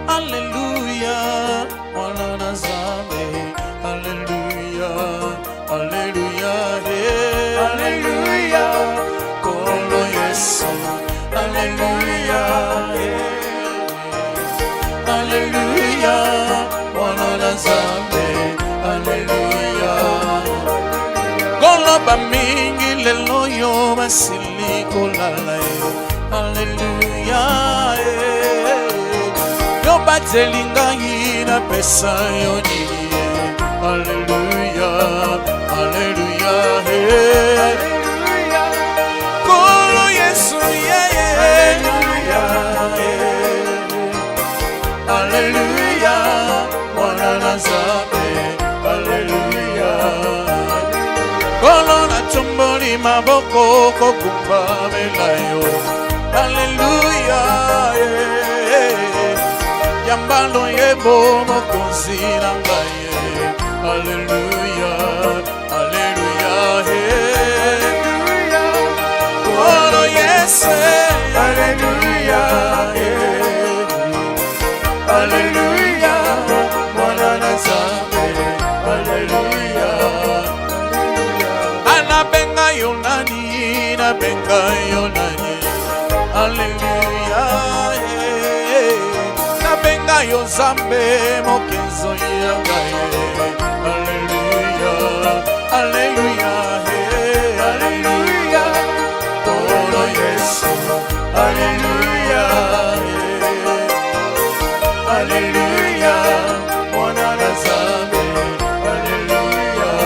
Hallelujah, mwana na Nzambe. Hallelujah, hallelujah, hallelujah, kolo Yesu. Hallelujah, hallelujah, mwana na Nzambe. Hallelujah, kolo bamingi lelo yo basili kolala. Hallelujah, yo batelinga ina pesa yo nini. Hallelujah, hallelujah, kolo Yesu, hallelujah, mwana na Nzambe. Hallelujah, kolo na tomboli maboko kokumba melayo. Hallelujah, yambalo yebo mokonzi na ngai. Hallelujah, hallelujah, kolo Yesu. Hallelujah, hallelujah, mwana na Nzambe. Hallelujah, anabenga yo nani, nabenga yo nani. Hallelujah, nabenga yo Nzambe mokenzo ya ngai. Hallelujah, hallelujah, hallelujah, kolo Yesu. Hallelujah, hallelujah, mwana na Nzambe. Hallelujah,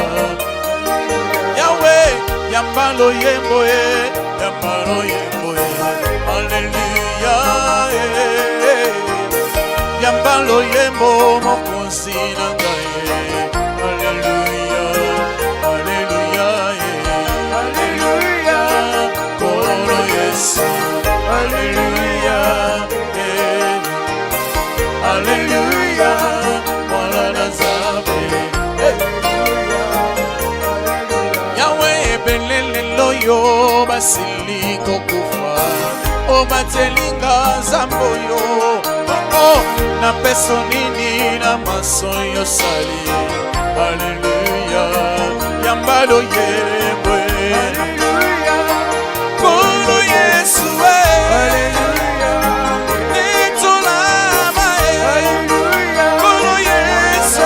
Yahweh yambalo yembo, yambalo yembo. Hallelujah, yambalo yembo mokonzi na ngai. Hallelujah, hallelujah, hallelujah, kolo Yesu. Hallelujah, hallelujah, mwana na Nzambe. Yahweh belele loyo basili kokufa. O batelinga Zamboyo. Oh, na peso nini na maso yo sali. Hallelujah, yambalo yebwe. Kolo Yesu. Hallelujah, nitola mae. Kolo Yesu.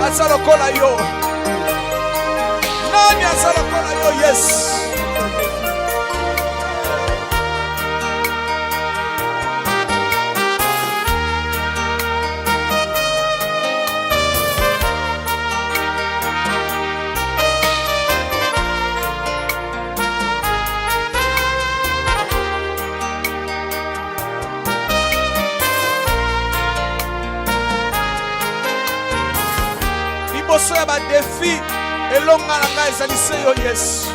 aza lokola yo? Nani aza lokola yo? Yes. Liboso ya ba défi elonga na ngai ezalise yo Yesu.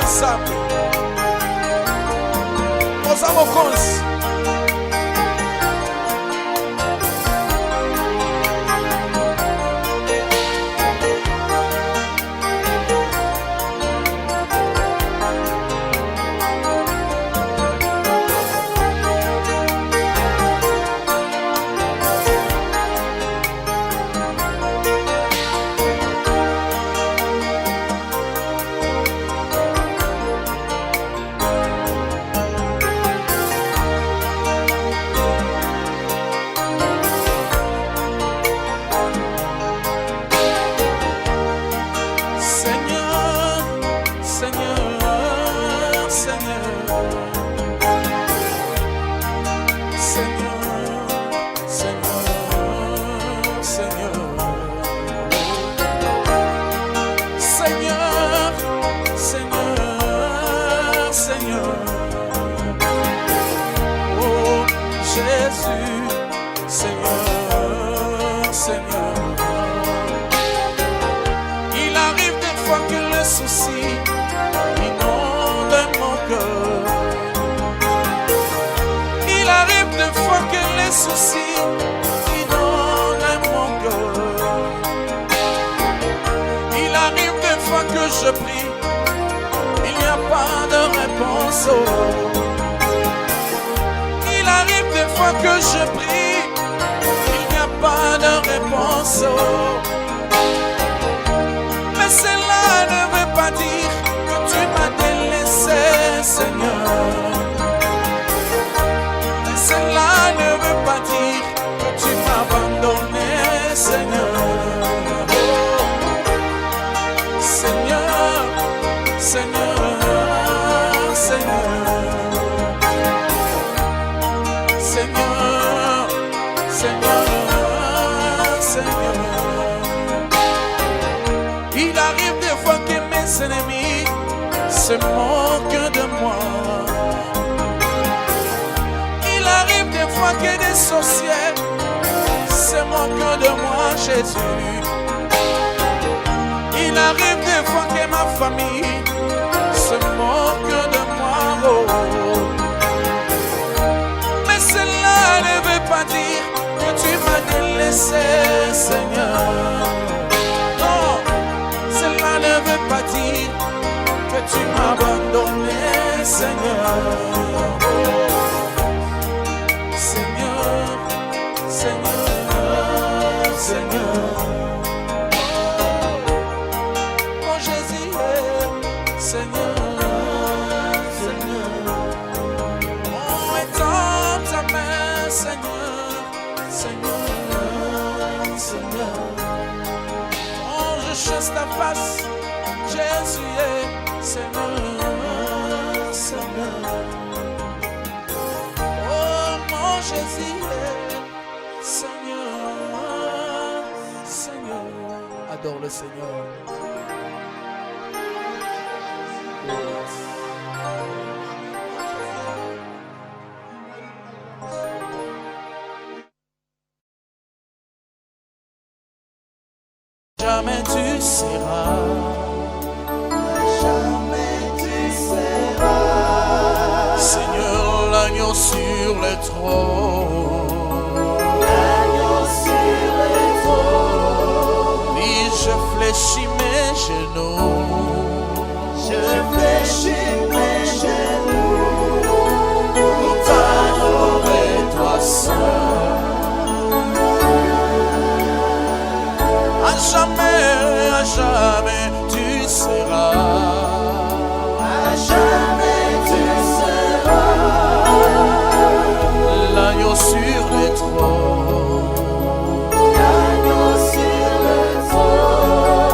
nzambe oza mokonzi. Soucis inondent mon cœur. Il arrive des fois que je prie, il n'y a pas de réponse. Il arrive des fois que je prie, il n'y a pas de réponse. Mais cela ne veut pas dire que tu m'as délaissé, Seigneur. Cela ne veut pas dire que tu m'as abandonné, Seigneur. Oh, Seigneur, Seigneur, Seigneur, Seigneur, Seigneur, Seigneur. Il arrive des fois que mes ennemis se moquent de moi. Des fois que des sorcières se moquent de moi, Jésus. Il arrive des fois que ma famille se moque de moi. Oh. Mais cela ne veut pas dire que tu m'as délaissé, Seigneur. Non, cela ne veut pas dire que tu m'as abandonné, Seigneur. Seigneur, mon Jésus, Seigneur, Seigneur, on étend ta main, Seigneur, Seigneur, Seigneur, oh, je chasse ta face, Jésus, Seigneur, Seigneur, oh, mon Jésus, adore le Seigneur. Jamais tu seras, jamais tu seras, Seigneur, l'agneau sur le trône. Je fléchis mes genoux, je fléchis mes genoux pour t'adorer, toi seul. À jamais tu seras, à jamais tu seras, l'agneau sur le trône.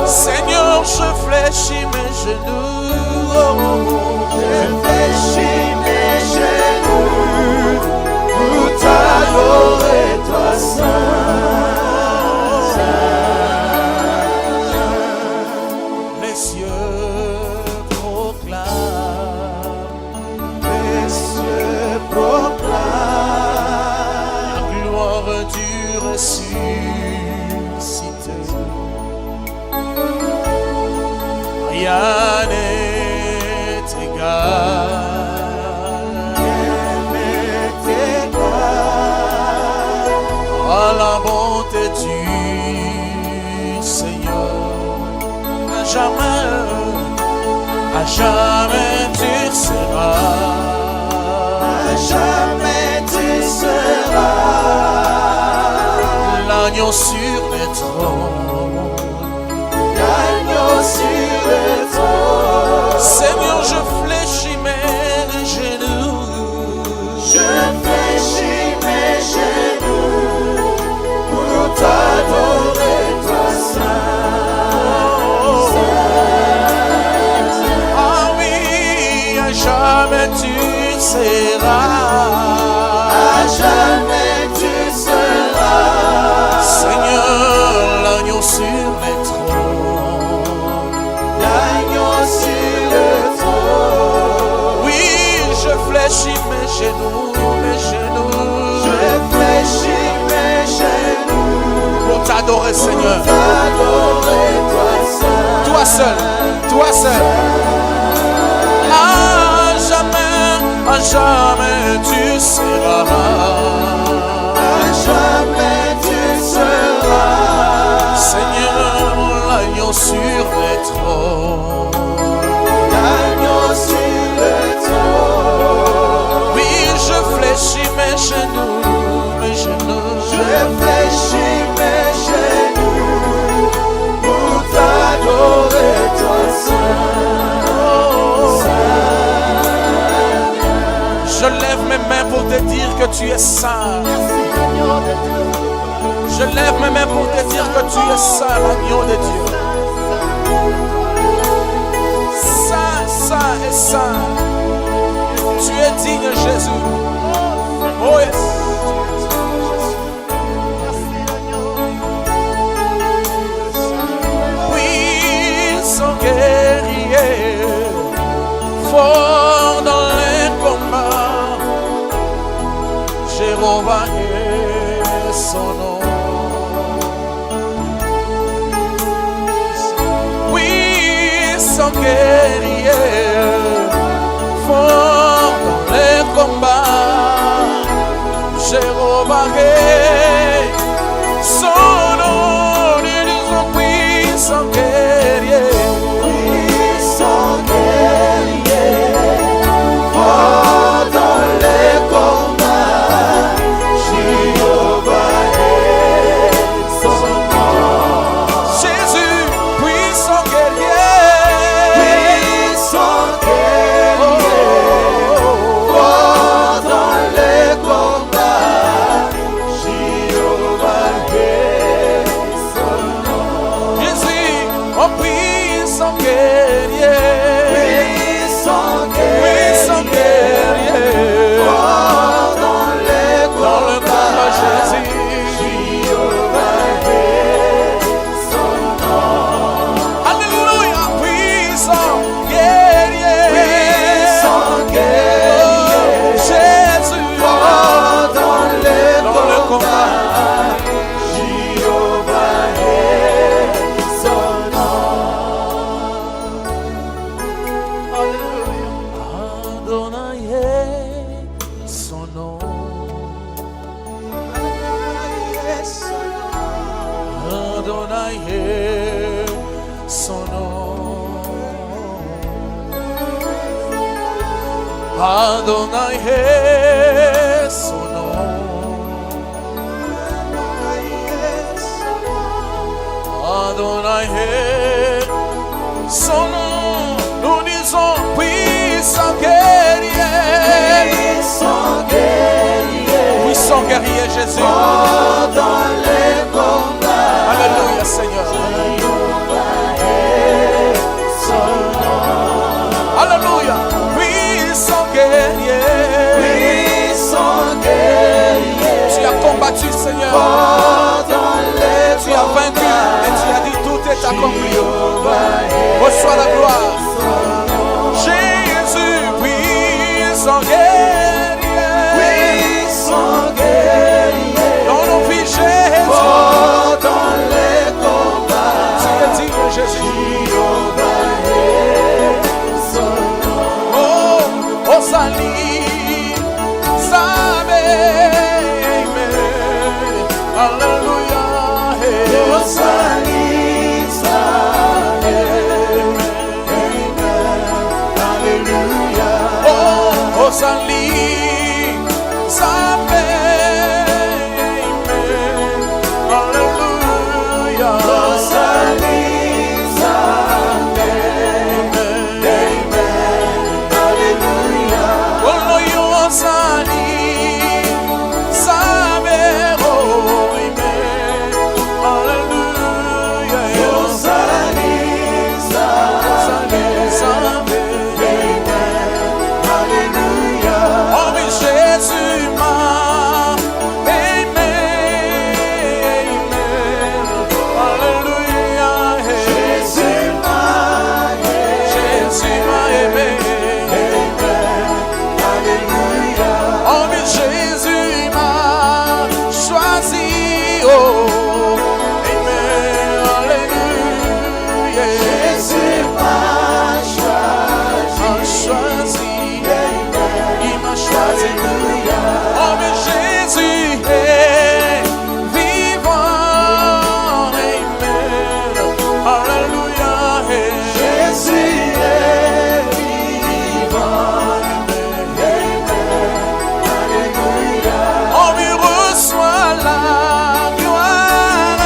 Seigneur, je fléchis mes genoux, je fléchis mes genoux pour t'adorer, toi seul. Les cieux proclament, les cieux proclament la gloire du ressuscité. Rien n'est à la bonté du Seigneur. À jamais tu seras. À jamais tu seras. L'agneau sur le trône. L'agneau sur le trône. Seigneur, je fléchis mes genoux. Je fléchis mes genoux pour t'adorer, toi saint. Ah oui, à jamais tu seras. À jamais tu seras. Seigneur, l'agneau sur le trône. L'agneau sur le trône. Oui, je fléchis mes genoux, mes genoux. Je fléchis mes genoux pour t'adorer, Seigneur. pour t'adorer, toi seul. Toi seul, toi seul. À jamais tu seras. À jamais tu seras. Seigneur, l'agneau sur le trône. L'agneau sur le trône. Oui, je fléchis mes genoux, mes genoux. Je fléchis mes genoux pour t'adorer, toi seul. Je lève mes mains pour te dire que tu es saint. Je lève mes mains pour te dire que tu es saint, l'agneau de Dieu. Saint, saint et saint. Tu es digne, Jésus. Oh yes. Puissant guerrier, fort dans les combats, Jéhovah est son nom. Puissant guerrier, fort dans les combats, Jéhovah est son nom. Nous disons puissant guerrier. Puissant guerrier, fort dans les combats, Jéhovah est son nom. Jésus, puissant guerrier. Puissant guerrier, fort dans les combats, Jéhovah est son nom. Jésus, oh puissant guerrier. Puissant Puissant guerrier. fort dans les Dans le combat, combats, Jésus. Jéhovah est son nom. Alléluia, puissant guerrier. Puissant Oh, guerrier, Jésus, fort dans les dans le combat. combats, Jéhovah est son nom. Adonai est son nom. Adonai est son nom. Adonai est son nom. Adonai est son nom. Nous disons puissant guerrier. Puissant guerrier, Puissant guerrier Jésus. fort dans les combats, Alléluia Seigneur. Jéhovah est son nom. Alléluia. Puissant guerrier. Puissant guerrier, Tu as combattu Seigneur. fort dans les Tu as vaincu et tu as dit tout est accompli. Reçois la gloire. Jésus, puissant guerrier. Puissant guerrier, Dans nos vies Jésus. fort dans les combats, Tu es digne Jésus. Jéhovah est son nom. Oh ozali Nzambe. Amen. Hallelujah. Ozali Nzambe. Amen. Hallelujah. Oh, ozali Nzambe. Amen. Hallelujah. Ozali Nzambe. Amen. Hallelujah. Oh, no, you ozali Nzambe. Oh, amen. Hallelujah. Ozali Nzambe. Oh, mais Jésus m'a aimé. Amen. Hallelujah. Jésus m'a aimé. Amen. Hallelujah. Oh, mais Jésus m'a choisi. Oh, amen. Hallelujah. Jésus m'a choisi. Il m'a choisi. Oh, mais Jésus est vivant. Amen. Alléluia. Jésus est vivant. Alléluia. Oh, mais reçois la gloire.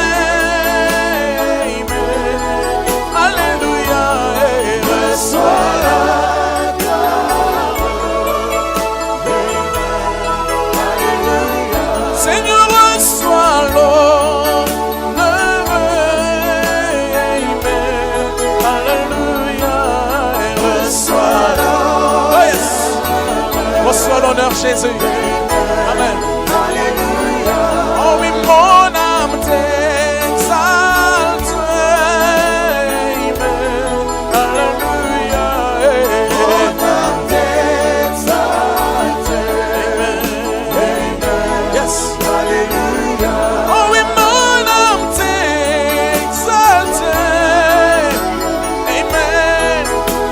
Amen. Alléluia. Reçois la Seigneur, reçois l'honneur. Amen. Alléluia. Reçois l'honneur. Oh, yes. Reçois l'honneur, Jésus. Amen. Alléluia. Oh oui, mon âme t'exalte. Amen. Alléluia. Mon âme t'exalte. Amen. Yes. Alléluia. Oh oui, mon âme t'exalte. Amen.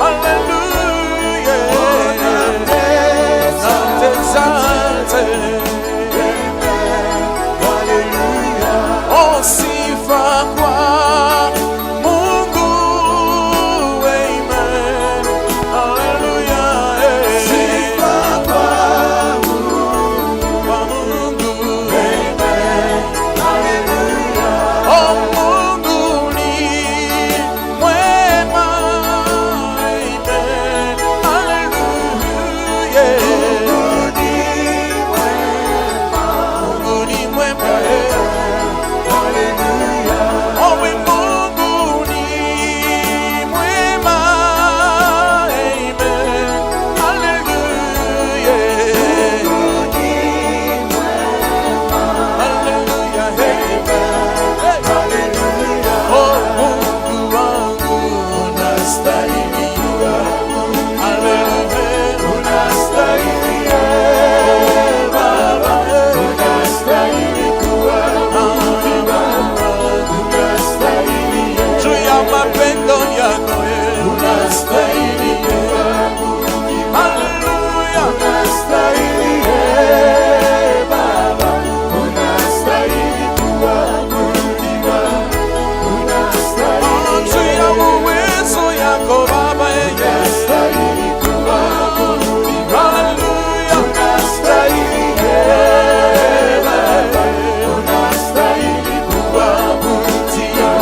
Alléluia. Mon âme t'exalte. Alléluia. Oh, sifa kwa Mungu. Amen. Alléluia. Sifa kwa Mungu. Amen. Alléluia. Oh, Mungu ni mwema. Amen. Alléluia. Mungu ni mwema. Oh, oui, Mungu ni mwema. Amen. Alléluia. Hallelujah. Oh, Mungu wangu unastahili. Hallelujah. Unastahili. Baba, unastahili kuwa unastahili. Juu ya mapendo yako unastahili. Hallelujah. Unastahili. Baba, unastahili kuabudiwa. Unastahili. Juu ya uwezo yako Baba, unastahili kuabudiwa. Hallelujah. Unastahili. Baba, unastahili kuabudiwa.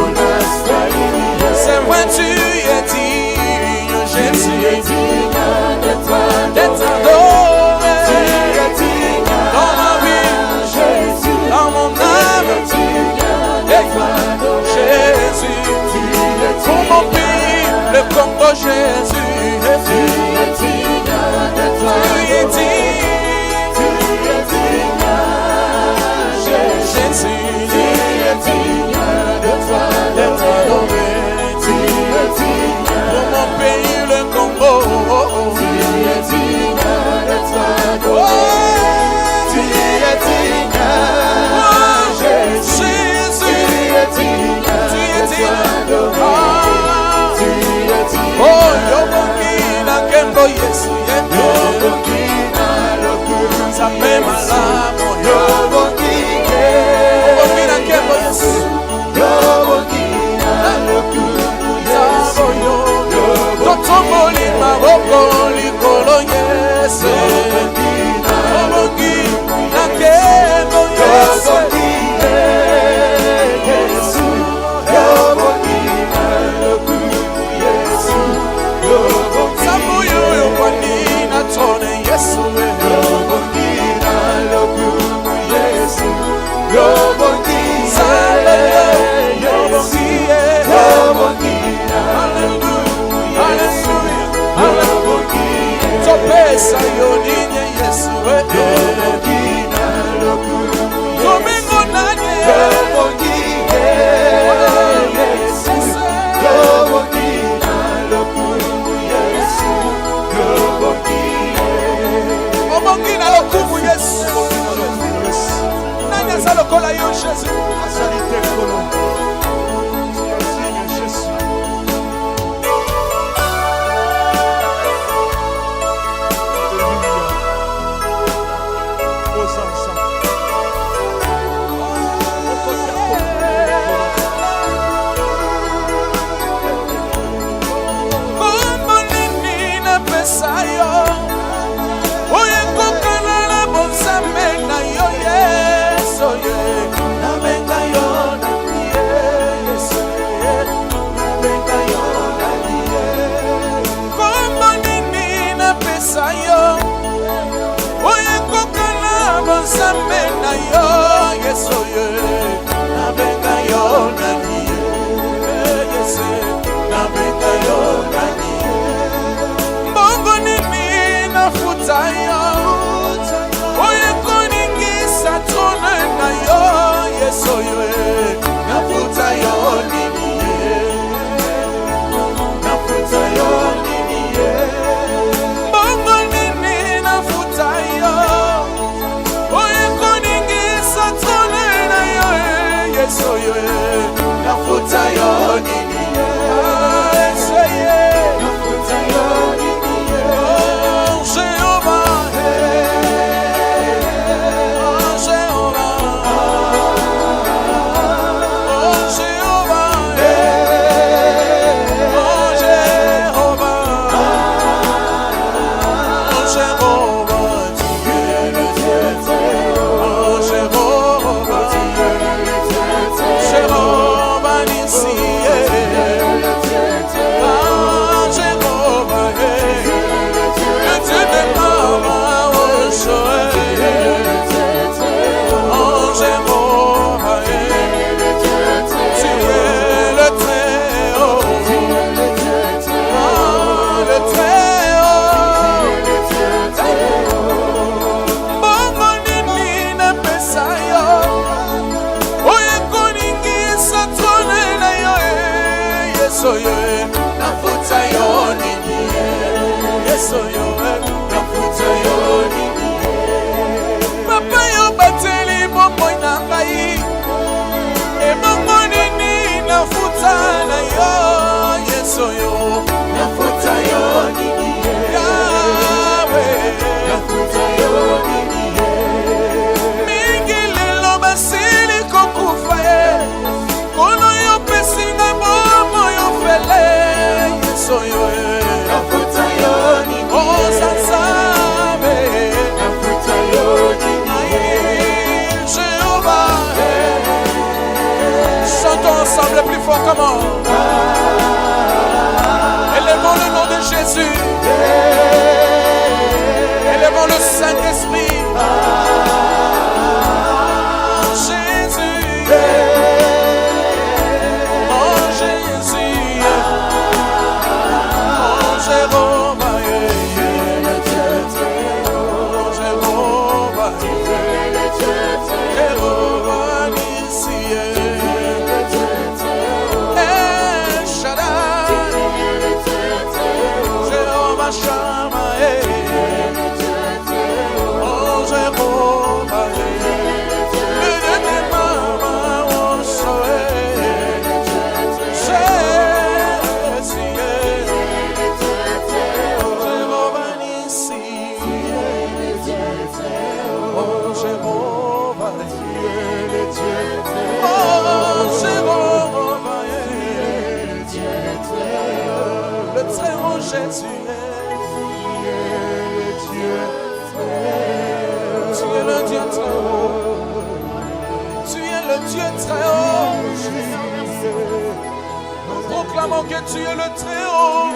Unastahili. C'est vrai, tu es digne, Jésus est digne d'être adoré. Dans ma vie, Jésus, dans mon âme, Jésus, pour mon pays, le Congo, Jésus, tu es digne d'être adoré. Jésus, tu es digne d'être adoré. Pour mon pays, le Congo, tu es digne d'être adoré. Tu es digne, Jésus, tu es digne d'être adoré. Oh, yo, mon Kina, Kembo, Yesu, maboko likolo Yesu obongi na nkembo Yesu Samuyo yokwani na tone Yesu Topesa yoninye Yesu Domingo nanye Obongina lokumu Yesu Nanya sa lokola yo Jésus Asalite kolo Ensemble plus fort, comment? Élevons le nom de Jésus. Élevons le Saint-Esprit. Jésus. Oh Jésus. Oh Jéhovah. Oh Jéhovah. Jéhovah Nissi. Jésus. Dieu très haut. Tu es le Dieu très haut. Nous proclamons que tu es le très haut.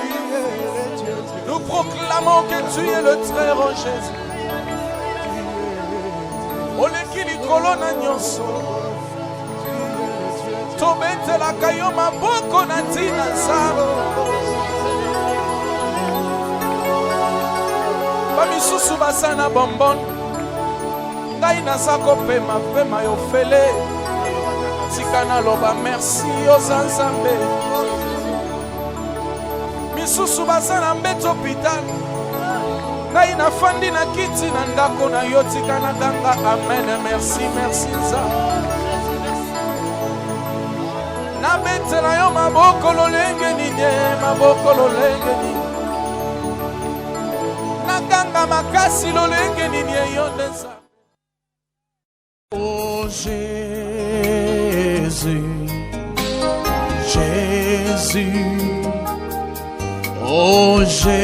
Nous proclamons que tu es le très haut, Jésus. Oleki likolo na nyonso. Tobetelaka yo maboko na ntina nzambe. Bamisusu basa na bonbon. Ngai naza kopema pema yo fele. Tika naloba merci oza Nzambe. Misusu basa na mbeto hôpital. Ngai nafandi na kiti na ndako na yo tika na ganga amen merci merci Nzambe. Nabetela yo maboko lolenge nini maboko lolenge nini. Naganga makasi lolenge nini yo ndenza. Oh Jésus, Jésus, oh Jésus,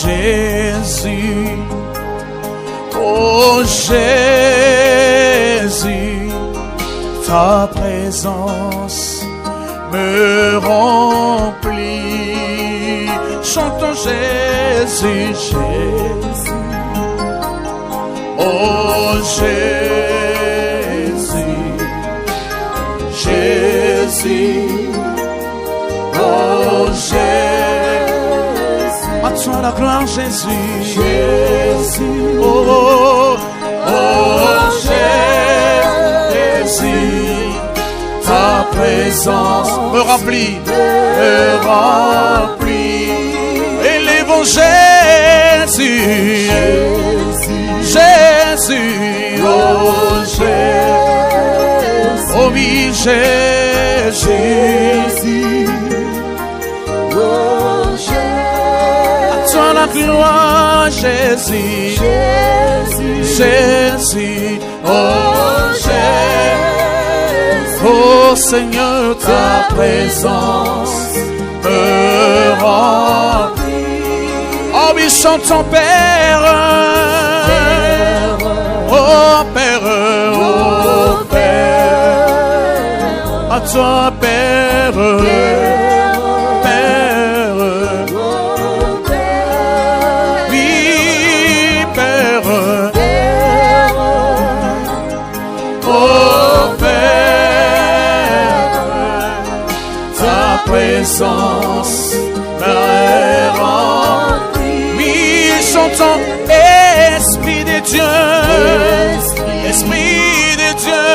Jésus, oh Jésus, ta présence me remplit. Chantons Jésus, Jésus. Oh Jésus, Jésus, oh Jésus, à toi la gloire Jésus, Jésus, oh, oh Jésus, ta présence me remplit, élevons Jésus, Jésus, oh Jésus, oh oui Jésus, oh Jésus, à toi la gloire Jésus, Jésus, oh Jésus, oh Seigneur ta présence me remplit. Oh oui chantons Père. Oh Père, à toi Père, Père, oui Père, oh Père, ta présence me remplit. Oui, chantons Esprit de Dieu, Esprit de Dieu,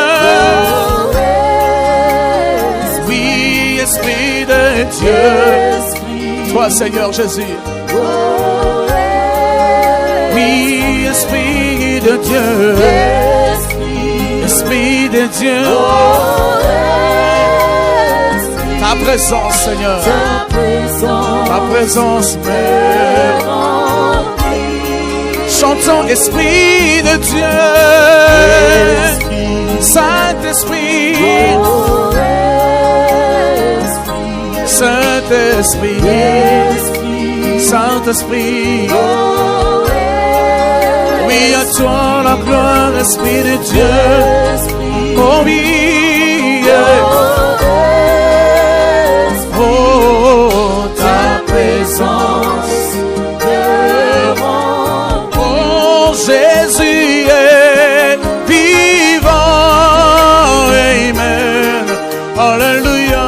oui, Esprit de Dieu, toi Seigneur Jésus, oui, Esprit de Dieu, Esprit de Dieu, ta présence Seigneur, ta présence me remplit. Chantons Esprit de Dieu, Saint-Esprit, Saint-Esprit, Saint-Esprit, oui à toi la gloire, Esprit de Dieu, oh oui, oh ta présence. Jésus est vivant, amen, alléluia,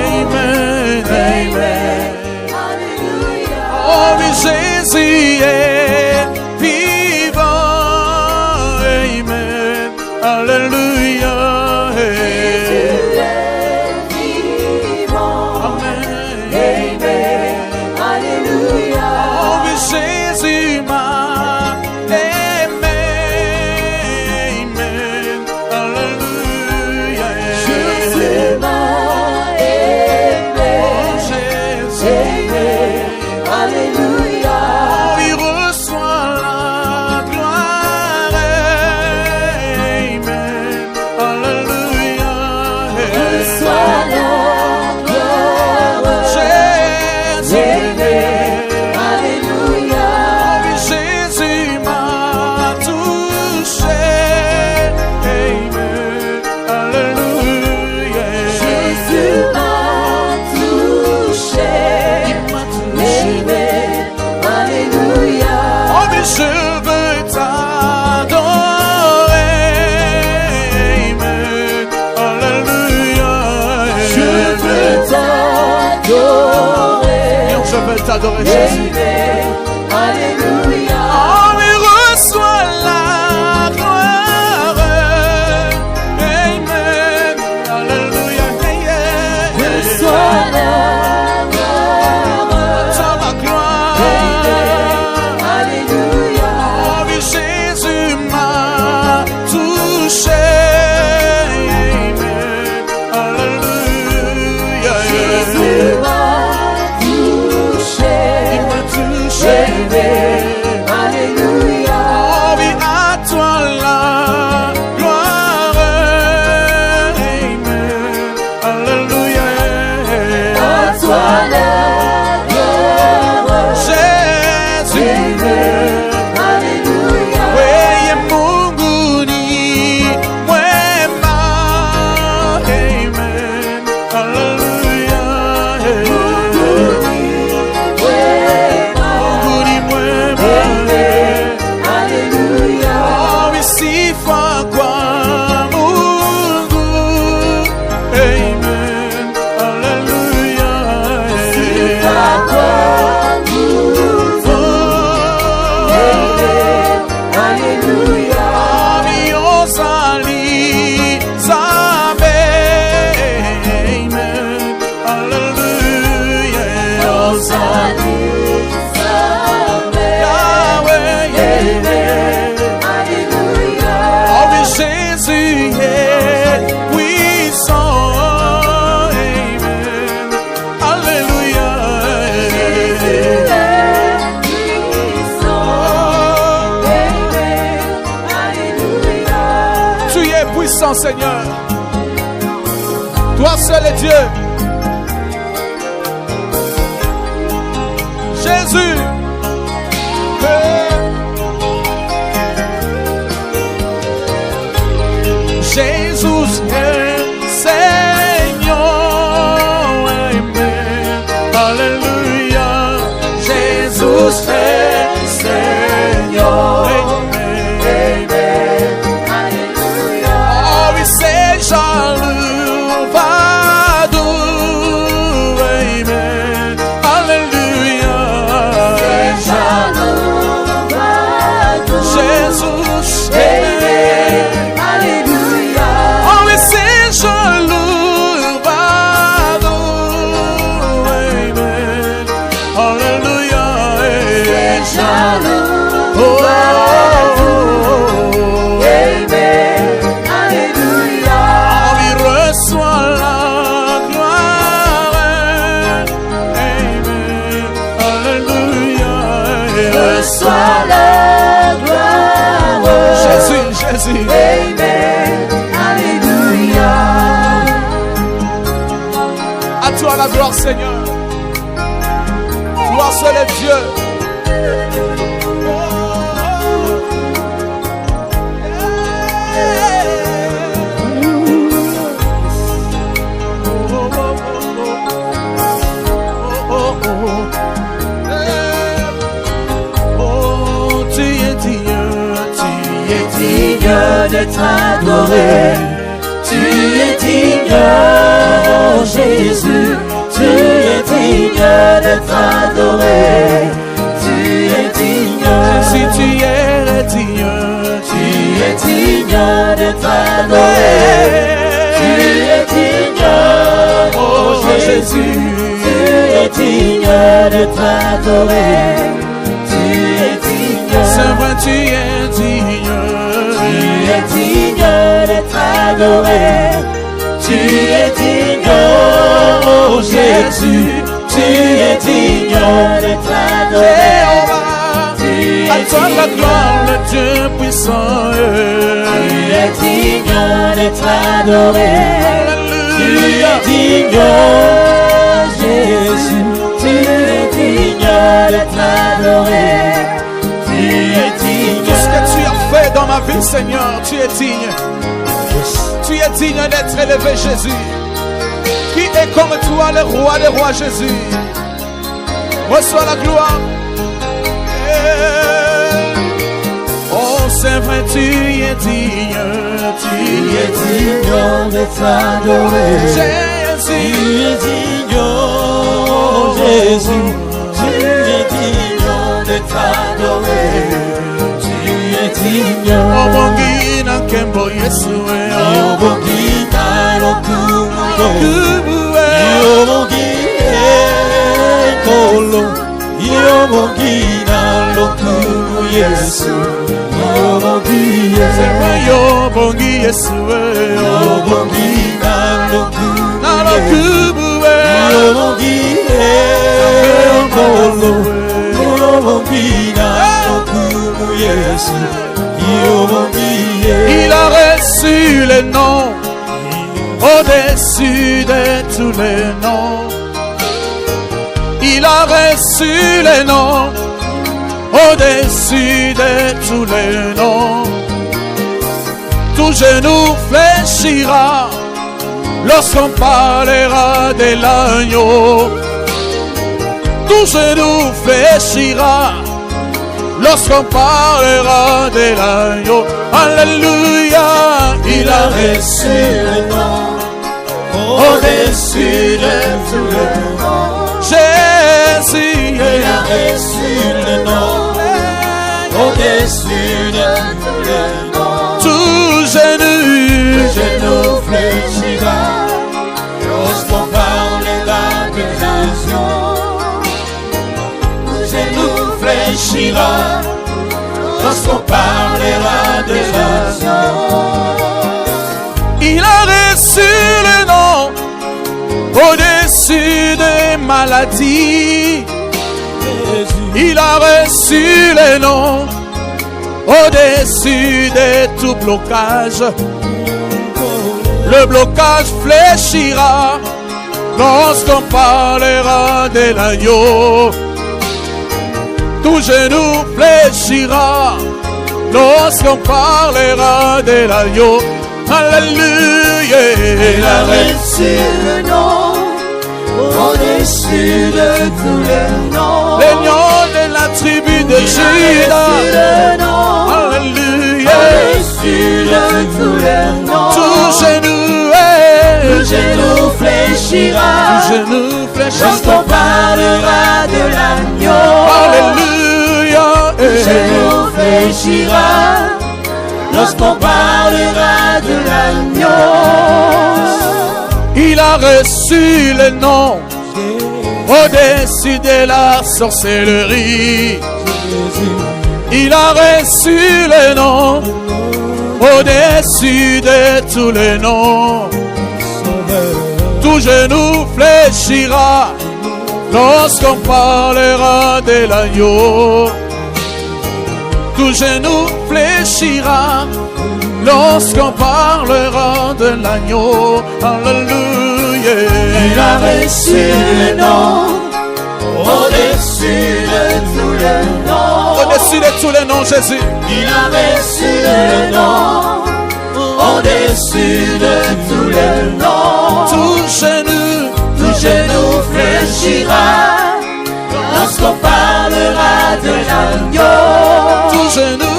amen, amen, oh oui Jésus est vivant, amen, alléluia, Jésus m'a aimé, amen, alléluia. Jésus m'a aimé, Jésus, alléluia. Il reçoit la gloire, amen, alléluia. Il reçoit la gloire, Jésus. Je veux t'adorer, Jésus. Alléluia. Oh, mais reçois la gloire. Amen. Alléluia. Reçois la gloire. Reçois la gloire. Alléluia. Oh, mais Jésus m'a touché. Amen. Alléluia. Jésus m'a touché. Il m'a touché. Alléluia. Oh, oui, à toi la gloire. Amen. Alléluia. À toi la gloire. Jésus. Alléluia. Weye Mungu ni mwema. Amen. Alléluia. Mungu ni mwema. Alléluia. Oh, oui, sifa kwa Mungu. Amen. Alléluia. Alléluia. Ami ozali zabe. Amen. Alléluia. Ozali zabe. Yahweh. Alléluia. Oh, mais Jésus est puissant. Amen. Alléluia. Tu es puissant, Seigneur. Toi seul est Dieu. Jésus. Jésus est Seigneur. Amen. Alléluia. Jésus est Seigneur. Amen. Oh, oui, c'est jaloux, vadou. Amen. Alléluia. Jésus. Amen. Oh, oui, c'est jaloux, vadou. Amen. Alléluia. Oh, oh, oh. Oh, oui, reçois la gloire. Amen. Alléluia. Reçois la gloire. Jésus, Jésus. Amen. Alléluia. À toi la gloire, Seigneur. Toi seul est Dieu. Oh, tu es digne, D'être adoré, tu es digne, oh Jésus, tu es digne d'être adoré, tu es digne, si tu es digne, tu es digne d'être adoré, tu es digne, oh Jésus, tu es digne d'être adoré, tu es digne, c'est vrai, tu es digne. tu es digne d'être adoré, tu es digne, oh Jésus, tu es digne d'être adoré, Jéhovah, à toi la gloire, le Dieu puissant. tu es digne d'être adoré, tu es digne, oh Jésus, tu es digne d'être adoré, tu es digne. Tout ce que tu as fait dans ma vie, Seigneur, tu es digne. Tu es digne d'être élevé, Jésus. Qui est comme toi, le roi des rois, Jésus? Reçois la gloire. Oh, c'est vrai, tu es digne. Tu es digne d'être adoré, Jésus. tu es digne, Yesu Yobongina lokumo Yobongina kolo Yobongina lokumo Yesu Yobongina Yesu Yobongina lokumo Yobongina kolo Yobongina lokumo Yesu Yobongina. Il a reçu le nom au-dessus de tous les noms. Il a reçu le nom au-dessus de tous les noms. Tout genou fléchira lorsqu'on parlera de l'agneau. Tout genou fléchira lorsqu'on parlera de l'agneau. Alléluia. Il a reçu le nom au-dessus de tous les noms. Jésus, il a reçu le nom au-dessus de tous les noms. Tout genou fléchira lorsqu'on parlera de l'agneau. Tout genou fléchira lorsqu'on parlera de l'agneau. Il a reçu le nom au-dessus des maladies. Il a reçu le nom au-dessus de tout blocage. Le blocage fléchira lorsqu'on parlera de l'agneau. Tout genou fléchira lorsqu'on parlera de l'agneau. Alléluia. Il a reçu le nom au-dessus de tous les noms. Le nom de la tribu de Juda. Alléluia. Au-dessus de tous les noms. Tout genou fléchira. Lorsqu'on parlera de l'agneau. Alléluia. Tout genou fléchira. Lorsqu'on parlera de l'agneau. Il a reçu le nom au-dessus de la sorcellerie. Il a reçu le nom au-dessus de tous les noms. Tout genou fléchira lorsqu'on parlera de l'agneau. Tout genou fléchira lorsqu'on parlera de l'agneau. Alléluia. Il a reçu le nom au-dessus de tous les noms. Au-dessus de tous les noms, Jésus. Il a reçu le nom au-dessus de tous les noms. Tout genou fléchira lorsqu'on parlera de l'agneau. Tout genou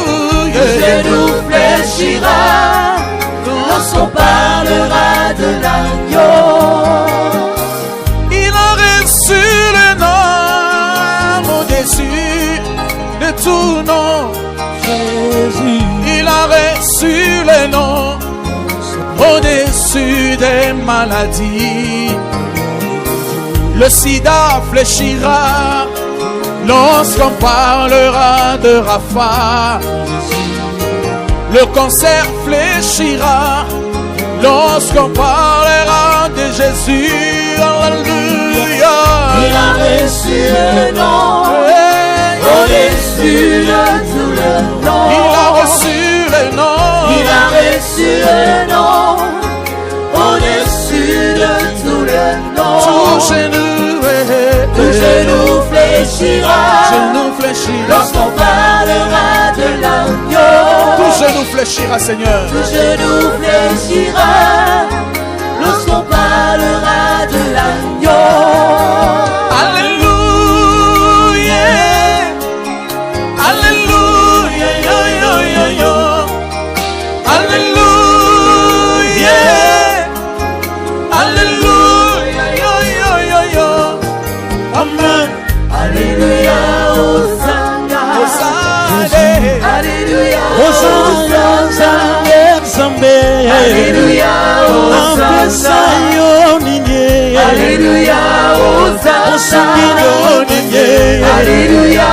fléchira lorsqu'on parlera de l'agneau. Il a reçu le nom au-dessus de tout nom. Jésus. Il a reçu le nom au-dessus des maladies. Le sida fléchira lorsqu'on parlera de Rapha. Le cancer fléchira lorsqu'on parlera de Jésus. Alléluia. Il a reçu le nom au-dessus de tous les noms. Il a reçu le nom. Il a reçu le nom au-dessus de tous les noms. Tout genou fléchira lorsqu'on parlera de l'agneau. Tout genou fléchira, Seigneur. Tout genou fléchira lorsqu'on parlera de l'agneau. Alléluia. Alléluia. Yo, yo, yo, yo. Alléluia. Alléluia. Yo, yo, yo, yo. Amen. Alléluia. Hosanna. Hosanna. Alléluia. Hosanna, Zambe, Alléluia, Hosanna. Alléluia,